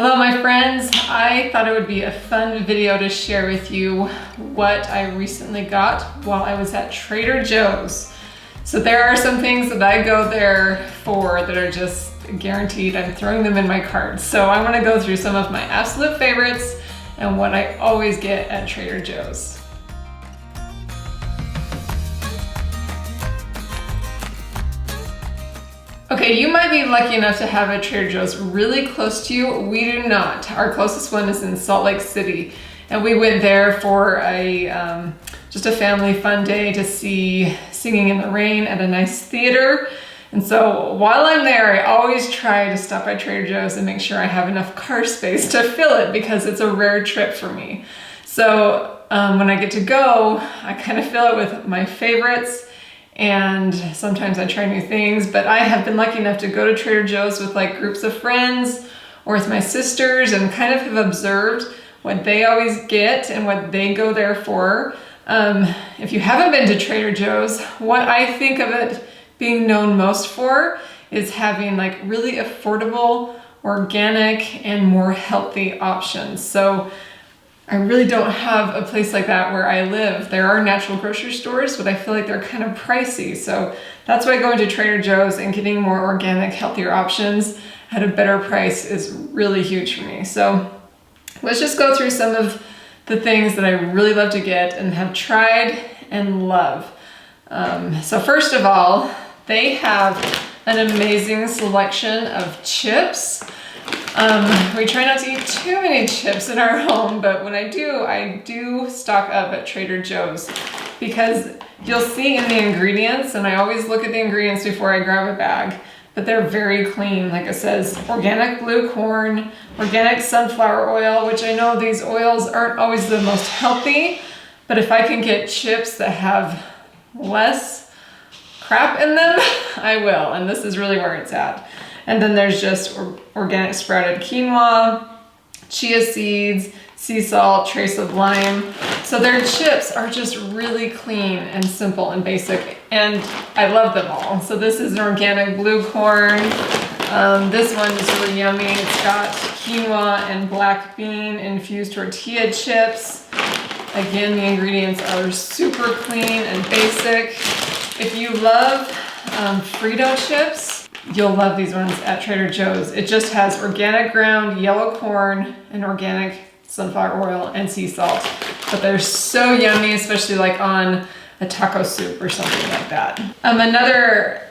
Hello my friends, I thought it would be a fun video to share with you what I recently got while I was at Trader Joe's. So there are some things that I go there for that are just guaranteed. I'm throwing them in my cart. So I want to go through some of my absolute favorites and what I always get at Trader Joe's. Okay, you might be lucky enough to have a Trader Joe's really close to you. We do not. Our closest one is in Salt Lake City. And we went there for a just a family fun day to see Singing in the Rain at a nice theater. And so while I'm there, I always try to stop by Trader Joe's and make sure I have enough car space to fill it because it's a rare trip for me. So when I get to go, I kind of fill it with my favorites. And sometimes I try new things, but I have been lucky enough to go to Trader Joe's with like groups of friends or with my sisters and kind of have observed what they always get and what they go there for. If you haven't been to Trader Joe's, what I think of it being known most for is having like really affordable, organic, and more healthy options. So I really don't have a place like that where I live. There are natural grocery stores, but I feel like they're kind of pricey. So that's why going to Trader Joe's and getting more organic, healthier options at a better price is really huge for me. So let's just go through some of the things that I really love to get and have tried and love. So first of all, they have an amazing selection of chips. We try not to eat too many chips in our home, but when I do stock up at Trader Joe's because you'll see in the ingredients, and I always look at the ingredients before I grab a bag, but they're very clean. Like it says, organic blue corn, organic sunflower oil, which I know these oils aren't always the most healthy, but if I can get chips that have less crap in them, I will, and this is really where it's at. And then there's just organic sprouted quinoa, chia seeds, sea salt, trace of lime. So their chips are just really clean and simple and basic, and I love them all. So this is an organic blue corn. This one is really yummy. It's got quinoa and black bean infused tortilla chips. Again, the ingredients are super clean and basic. If you love Frito chips, you'll love these ones at Trader Joe's. It just has organic ground yellow corn and organic sunflower oil and sea salt. But they're so yummy, especially like on a taco soup or something like that. Another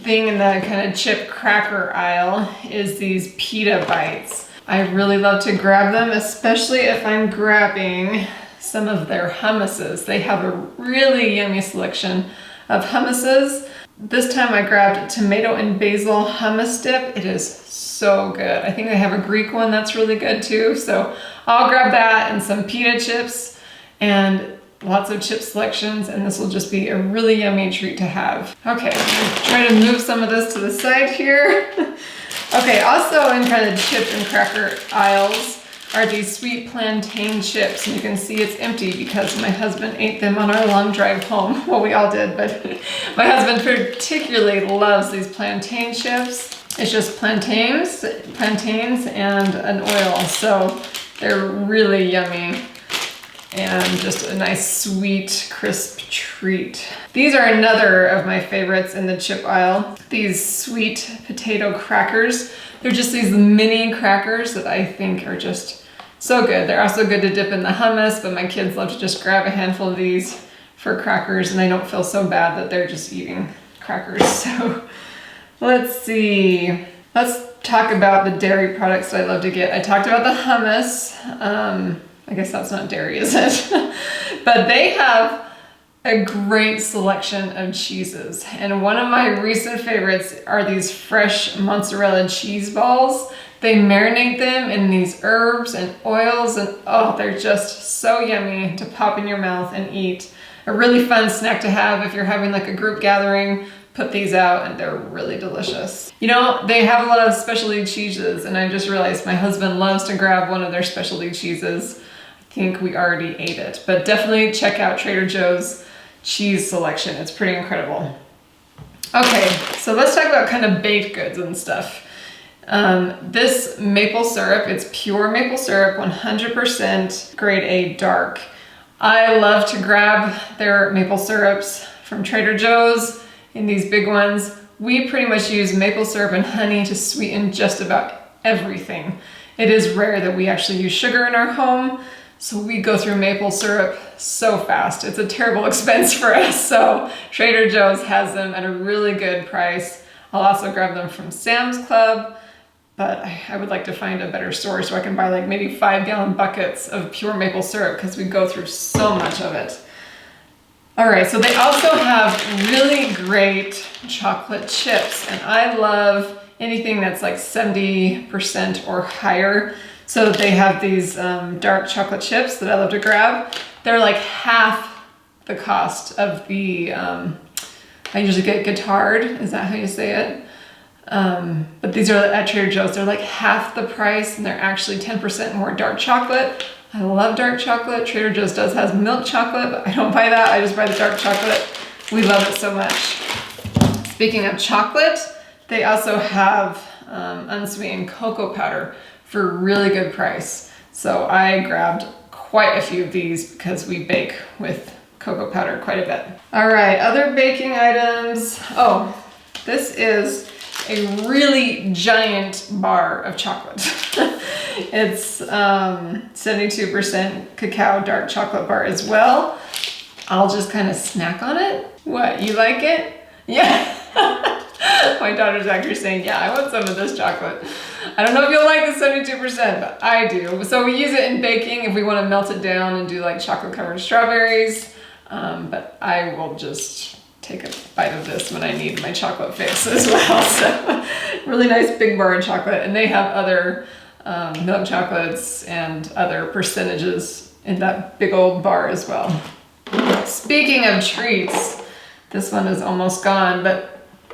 thing in the kind of chip cracker aisle is these Pita Bites. I really love to grab them, especially if I'm grabbing some of their hummuses. They have a really yummy selection of hummuses. This time I grabbed tomato and basil hummus dip. It is so good. I think they have a Greek one that's really good too. So I'll grab that and some pita chips and lots of chip selections, and this will just be a really yummy treat to have. Okay, I'm gonna try to move some of this to the side here. Okay, also in kind of chip and cracker aisles are these sweet plantain chips. And you can see it's empty because my husband ate them on our long drive home. Well, we all did, but my husband particularly loves these plantain chips. It's just plantains and an oil. So they're really yummy and just a nice, sweet, crisp treat. These are another of my favorites in the chip aisle. These sweet potato crackers. They're just these mini crackers that I think are just so good. They're also good to dip in the hummus, but my kids love to just grab a handful of these for crackers, and I don't feel so bad that they're just eating crackers. So let's see. Let's talk about the dairy products that I love to get. I talked about the hummus. I guess that's not dairy, is it? But they have a great selection of cheeses. And one of my recent favorites are these fresh mozzarella cheese balls. They marinate them in these herbs and oils, and oh, they're just so yummy to pop in your mouth and eat. A really fun snack to have if you're having like a group gathering. Put these out and they're really delicious. You know, they have a lot of specialty cheeses, and I just realized my husband loves to grab one of their specialty cheeses. I think we already ate it, but definitely check out Trader Joe's cheese selection. It's pretty incredible. Okay, so let's talk about kind of baked goods and stuff. This maple syrup, it's pure maple syrup, 100% grade A dark. I love to grab their maple syrups from Trader Joe's in these big ones. We pretty much use maple syrup and honey to sweeten just about everything. It is rare that we actually use sugar in our home, so we go through maple syrup so fast. It's a terrible expense for us, so Trader Joe's has them at a really good price. I'll also grab them from Sam's Club, but I would like to find a better store so I can buy like maybe 5-gallon buckets of pure maple syrup because we go through so much of it. All right, so they also have really great chocolate chips, and I love anything that's like 70% or higher. So they have these dark chocolate chips that I love to grab. They're like half the cost of the, I usually get Guittard, is that how you say it? But these are at Trader Joe's. They're like half the price and they're actually 10% more dark chocolate. I love dark chocolate. Trader Joe's has milk chocolate, but I don't buy that. I just buy the dark chocolate. We love it so much. Speaking of chocolate, they also have unsweetened cocoa powder for a really good price. So I grabbed quite a few of these because we bake with cocoa powder quite a bit. All right, other baking items. Oh, this is a really giant bar of chocolate. It's 72% cacao dark chocolate bar as well. I'll just kind of snack on it. What, you like it? Yeah. My daughter's actually saying, yeah, I want some of this chocolate. I don't know if you'll like the 72%, but I do. So we use it in baking if we want to melt it down and do like chocolate covered strawberries. But I will just take a bite of this when I need my chocolate fix as well. So really nice big bar of chocolate, and they have other milk chocolates and other percentages in that big old bar as well. Speaking of treats, this one is almost gone, but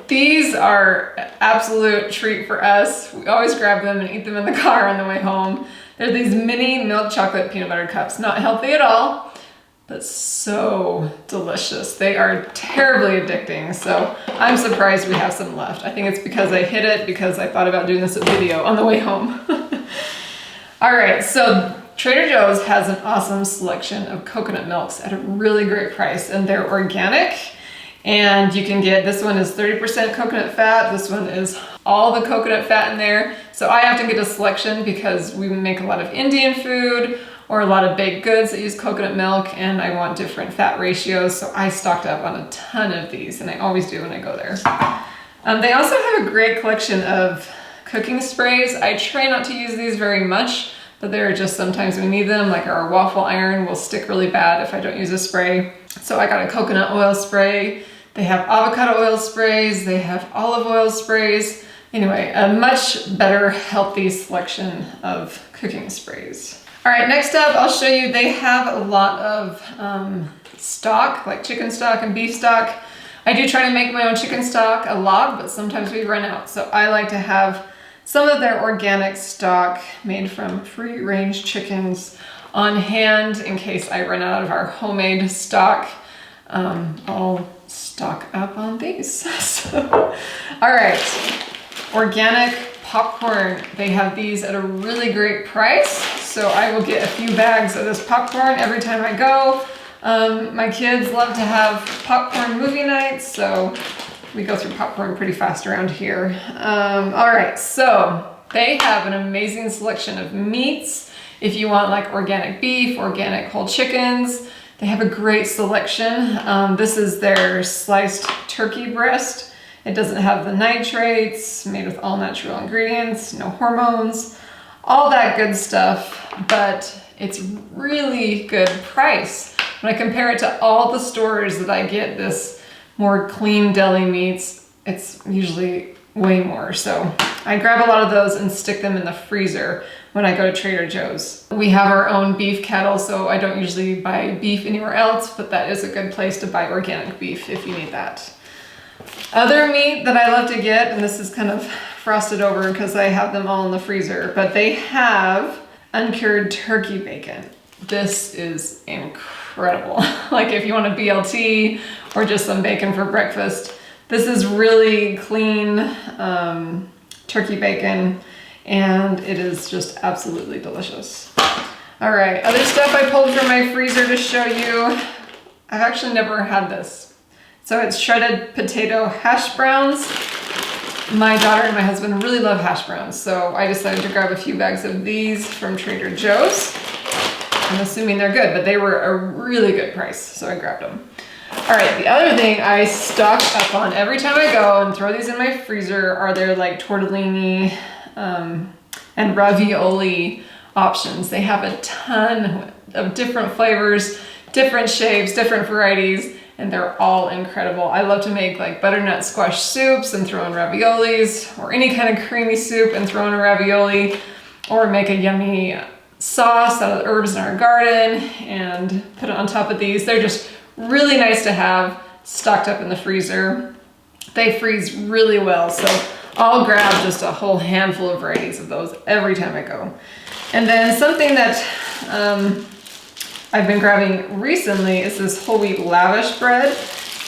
these are an absolute treat for us. We always grab them and eat them in the car on the way home. They're these mini milk chocolate peanut butter cups. Not healthy at all, but so delicious. They are terribly addicting, so I'm surprised we have some left. I think it's because I hid it because I thought about doing this video on the way home. All right, so Trader Joe's has an awesome selection of coconut milks at a really great price, and they're organic. And you can get, this one is 30% coconut fat. This one is all the coconut fat in there. So I have to get a selection because we make a lot of Indian food or a lot of baked goods that use coconut milk, and I want different fat ratios. So I stocked up on a ton of these, and I always do when I go there. They also have a great collection of cooking sprays. I try not to use these very much, but there are just sometimes we need them, like our waffle iron will stick really bad if I don't use a spray. So I got a coconut oil spray. They have avocado oil sprays. They have olive oil sprays. Anyway, a much better healthy selection of cooking sprays. All right, next up, I'll show you, they have a lot of stock, like chicken stock and beef stock. I do try to make my own chicken stock a lot, but sometimes we run out. So I like to have some of their organic stock made from free-range chickens on hand in case I run out of our homemade stock. I'll stock up on these. So, all right, organic popcorn. They have these at a really great price. So I will get a few bags of this popcorn every time I go. My kids love to have popcorn movie nights, so we go through popcorn pretty fast around here. All right, so they have an amazing selection of meats. If you want like organic beef, organic whole chickens, they have a great selection. This is their sliced turkey breast. It doesn't have the nitrates, made with all natural ingredients, no hormones, all that good stuff, but it's really good price. When I compare it to all the stores that I get this more clean deli meats, it's usually way more. So I grab a lot of those and stick them in the freezer when I go to Trader Joe's. We have our own beef cattle, so I don't usually buy beef anywhere else, but that is a good place to buy organic beef if you need that. Other meat that I love to get, and this is kind of frosted over because I have them all in the freezer, but they have uncured turkey bacon. This is incredible. Like if you want a BLT or just some bacon for breakfast, this is really clean turkey bacon, and it is just absolutely delicious. All right, other stuff I pulled from my freezer to show you. I've actually never had this. So it's shredded potato hash browns. My daughter and my husband really love hash browns, so I decided to grab a few bags of these from Trader Joe's. I'm assuming they're good, but they were a really good price, so I grabbed them. All right, the other thing I stock up on every time I go and throw these in my freezer are their like tortellini and ravioli options. They have a ton of different flavors, different shapes, different varieties, and they're all incredible. I love to make like butternut squash soups and throw in raviolis, or any kind of creamy soup and throw in a ravioli, or make a yummy sauce out of the herbs in our garden and put it on top of these. They're just really nice to have stocked up in the freezer. They freeze really well, so I'll grab just a whole handful of varieties of those every time I go. And then something that I've been grabbing recently is this whole wheat Lavish bread.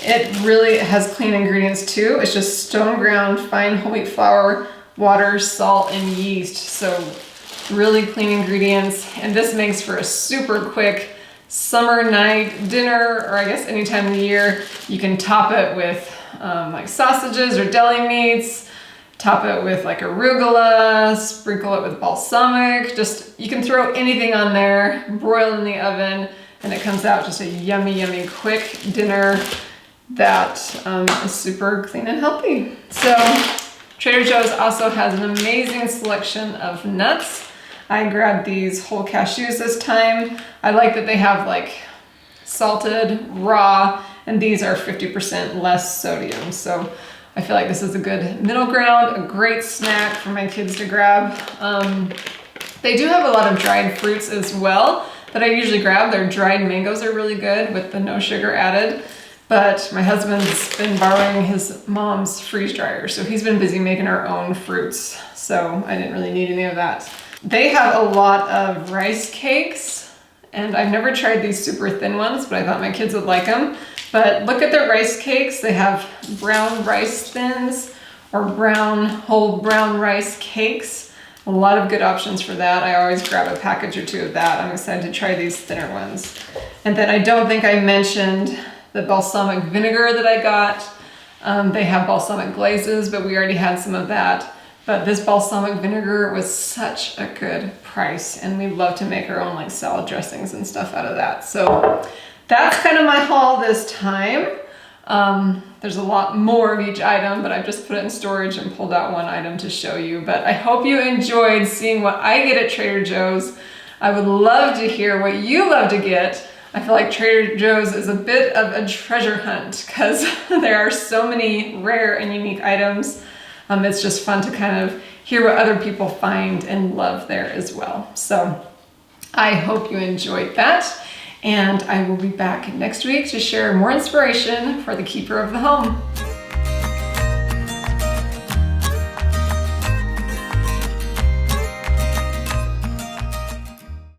It really has clean ingredients too. It's just stone ground fine whole wheat flour, water, salt, and yeast. So really clean ingredients. And this makes for a super quick summer night dinner, or I guess any time of the year. You can top it with like sausages or deli meats, top it with like arugula, sprinkle it with balsamic. Just, you can throw anything on there, broil in the oven, and it comes out just a yummy, yummy quick dinner that is super clean and healthy. So Trader Joe's also has an amazing selection of nuts. I grabbed these whole cashews this time. I like that they have like salted, raw, and these are 50% less sodium. So I feel like this is a good middle ground, a great snack for my kids to grab. They do have a lot of dried fruits as well that I usually grab. Their dried mangoes are really good with the no sugar added. But my husband's been borrowing his mom's freeze dryer, so he's been busy making our own fruits. So I didn't really need any of that. They have a lot of rice cakes, and I've never tried these super thin ones, but I thought my kids would like them. But look at their rice cakes. They have brown rice thins or whole brown rice cakes. A lot of good options for that. I always grab a package or two of that. I'm excited to try these thinner ones. And then I don't think I mentioned the balsamic vinegar that I got. They have balsamic glazes, but we already had some of that. But this balsamic vinegar was such a good price, and we love to make our own like salad dressings and stuff out of that. So that's kind of my haul this time. There's a lot more of each item, but I've just put it in storage and pulled out one item to show you. But I hope you enjoyed seeing what I get at Trader Joe's. I would love to hear what you love to get. I feel like Trader Joe's is a bit of a treasure hunt because there are so many rare and unique items. It's just fun to kind of hear what other people find and love there as well. So I hope you enjoyed that. And I will be back next week to share more inspiration for the keeper of the home.